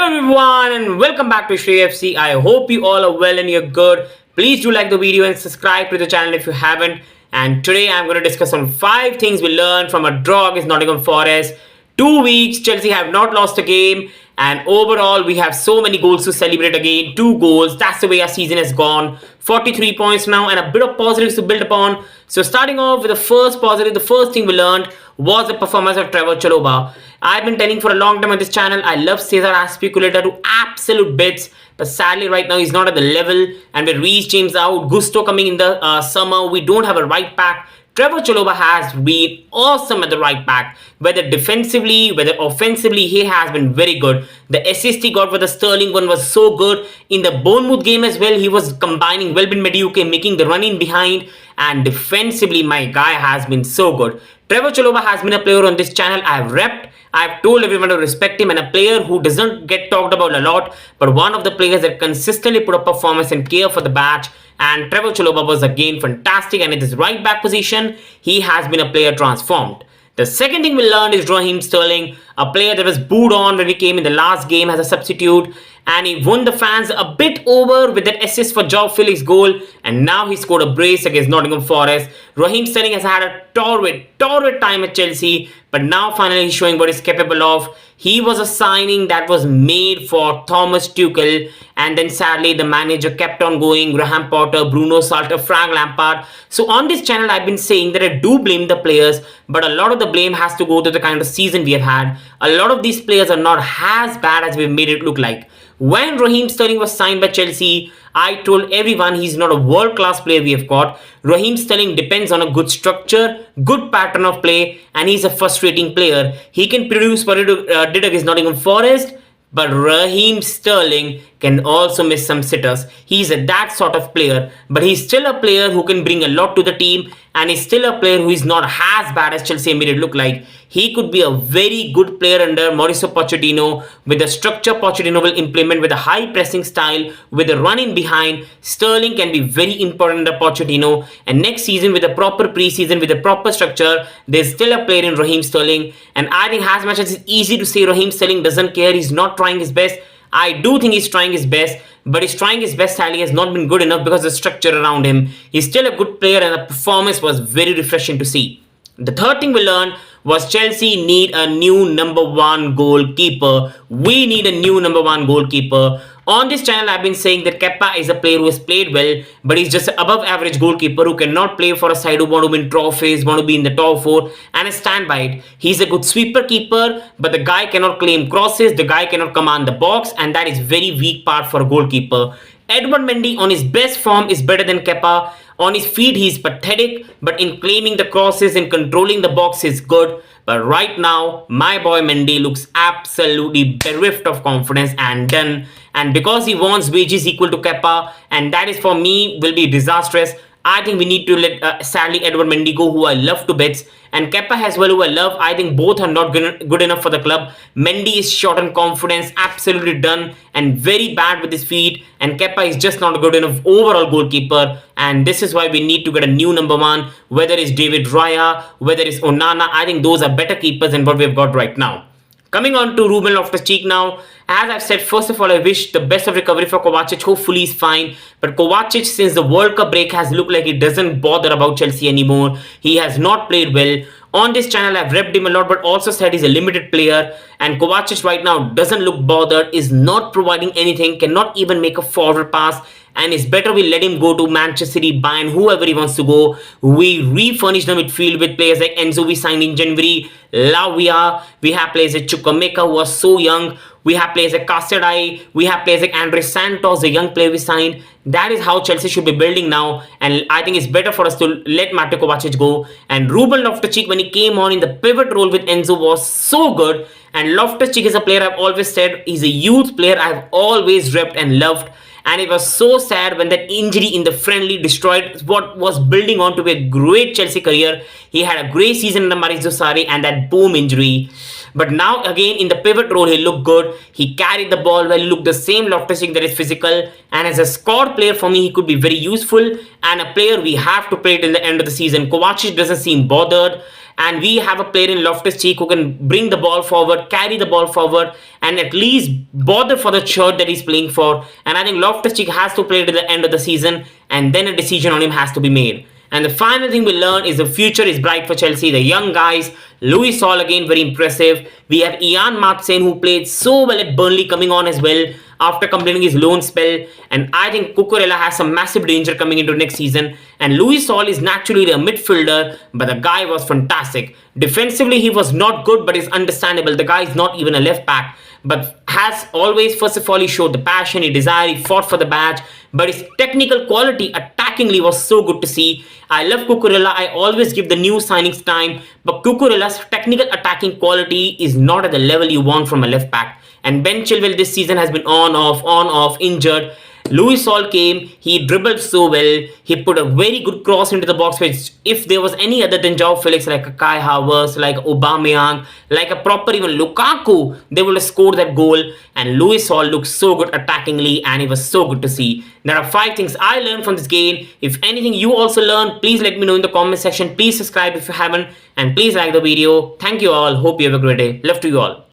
Hello everyone and welcome back to Shri FC. I hope you all are well and you're good. Please do like the video and subscribe to the channel if you haven't. And today I'm going to discuss on 5 things we learned from a draw against Nottingham Forest. 2 weeks, Chelsea have not lost a game. And overall, we have so many goals to celebrate again. 2 goals. That's the way our season has gone. 43 points now and a bit of positives to build upon. So starting off with the first positive, the first thing we learned was the performance of Trevoh Chalobah. I've been telling for a long time on this channel, I love Cesar Azpilicueta to absolute bits. But sadly right now he's not at the level. And with Reece James out, Gusto coming in the summer, we don't have a right back. Trevoh Chalobah has been awesome at the right back. Whether defensively, whether offensively, he has been very good. The assist he got for the Sterling one was so good. In the Bournemouth game as well, he was combining well with Mediocre, making the run in behind. And defensively, my guy has been so good. Trevoh Chalobah has been a player on this channel I have repped. I've told everyone to respect him, and a player who doesn't get talked about a lot, but one of the players that consistently put up performance and care for the badge. And Trevoh Chalobah was again fantastic, and in his right back position, he has been a player transformed. The second thing we learned is Raheem Sterling, a player that was booed on when he came in the last game as a substitute, and he won the fans a bit over with that assist for Felix goal, and now he scored a brace against Nottingham Forest. Raheem Sterling has had a torrid time at Chelsea, but now finally he's showing what he's capable of. He was a signing that was made for Thomas Tuchel, and then sadly the manager kept on going, Graham Potter, Bruno Salter, Frank Lampard. So on this channel I've been saying that I do blame the players, but a lot of the blame has to go to the kind of season we have had. A lot of these players are not as bad as we've made it look like. When Raheem Sterling was signed by Chelsea, I told everyone he's not a world-class player we have got. Raheem Sterling depends on a good structure, good pattern of play, and he's a frustrating player. He can produce what he did against Nottingham Forest, but Raheem Sterling can also miss some sitters. He's that sort of player, but he's still a player who can bring a lot to the team, and he's still a player who is not as bad as Chelsea made it look like. He could be a very good player under Mauricio Pochettino. With the structure Pochettino will implement with a high pressing style, with a run in behind, Sterling can be very important under Pochettino. And next season with a proper preseason, with a proper structure, there's still a player in Raheem Sterling. And I think as much as it's easy to say Raheem Sterling doesn't care, he's not trying his best, I do think he's trying his best, but his trying his best sadly has not been good enough because of the structure around him. He's still a good player and the performance was very refreshing to see. The third thing we learned was Chelsea need a new number 1 goalkeeper. We need a new number 1 goalkeeper. On this channel, I've been saying that Kepa is a player who has played well, but he's just an above average goalkeeper who cannot play for a side who want to win trophies, want to be in the top 4 and stand by it. He's a good sweeper keeper, but the guy cannot claim crosses, the guy cannot command the box, and that is very weak part for a goalkeeper. Edward Mendy on his best form is better than Kepa. On his feet he's pathetic, but in claiming the crosses and controlling the box is good. But right now, my boy Mendy looks absolutely bereft of confidence and done. And because he wants wages equal to Kepa, and that is for me will be disastrous. I think we need to let sadly Edward Mendy go, who I love to bits, and Kepa as well, who I love. I think both are not good enough for the club. Mendy is short on confidence, absolutely done, and very bad with his feet, and Kepa is just not a good enough overall goalkeeper, and this is why we need to get a new number 1, whether it's David Raya, whether it's Onana. I think those are better keepers than what we've got right now. Coming on to Ruben Loftus-Cheek now. As I've said, first of all, I wish the best of recovery for Kovacic. Hopefully he's fine. But Kovacic, since the World Cup break, has looked like he doesn't bother about Chelsea anymore. He has not played well. On this channel, I've repped him a lot, but also said he's a limited player. And Kovacic right now doesn't look bothered, is not providing anything, cannot even make a forward pass. And it's better we let him go to Manchester City, Bayern, whoever he wants to go. We refurnish the midfield with players like Enzo we signed in January, Lavia. We have players like Chukwuemeka who are so young. We have players like Casadei. We have players like Andre Santos, the young player we signed. That is how Chelsea should be building now. And I think it's better for us to let Mateo Kovacic go. And Ruben Loftus-Cheek, when he came on in the pivot role with Enzo, was so good. And Loftus-Cheek is a player I've always said, he's a youth player I've always repped and loved. And it was so sad when that injury in the friendly destroyed what was building on to be a great Chelsea career. He had a great season under Maurizio Sarri, and that boom injury. But now again in the pivot role he looked good. He carried the ball well, looked the same Loftus-Cheek that is physical. And as a squad player for me, he could be very useful. And a player we have to play till the end of the season. Kovacic doesn't seem bothered. and we have a player in Loftus-Cheek who can bring the ball forward, carry the ball forward, and at least bother for the shirt that he's playing for. And I think Loftus-Cheek has to play to the end of the season, and then a decision on him has to be made. And the final thing we learn is the future is bright for Chelsea. The young guys, Louis Hall again, very impressive. We have Ian Martsen, who played so well at Burnley, coming on as well after completing his loan spell. And I think Cucurella has some massive danger coming into next season. And Louis Hall is naturally a midfielder, but the guy was fantastic. Defensively, he was not good, but it's understandable. The guy is not even a left back, but has always, first of all, he showed the passion, he desired, he fought for the badge, but his technical quality attackingly was so good to see. I love Cucurella. I always give the new signings time, but Cucurella's technical attacking quality is not at the level you want from a left back. And Ben Chilwell this season has been on, off, injured. Louis Hall came, he dribbled so well, he put a very good cross into the box, which if there was any other than João Felix, like a Kai Havertz, like Aubameyang, like a proper even Lukaku, they would have scored that goal. And Louis Hall looked so good attackingly, and it was so good to see. There are 5 things I learned from this game. If anything you also learned, please let me know in the comment section. Please subscribe if you haven't, and please like the video. Thank you all. Hope you have a great day. Love to you all.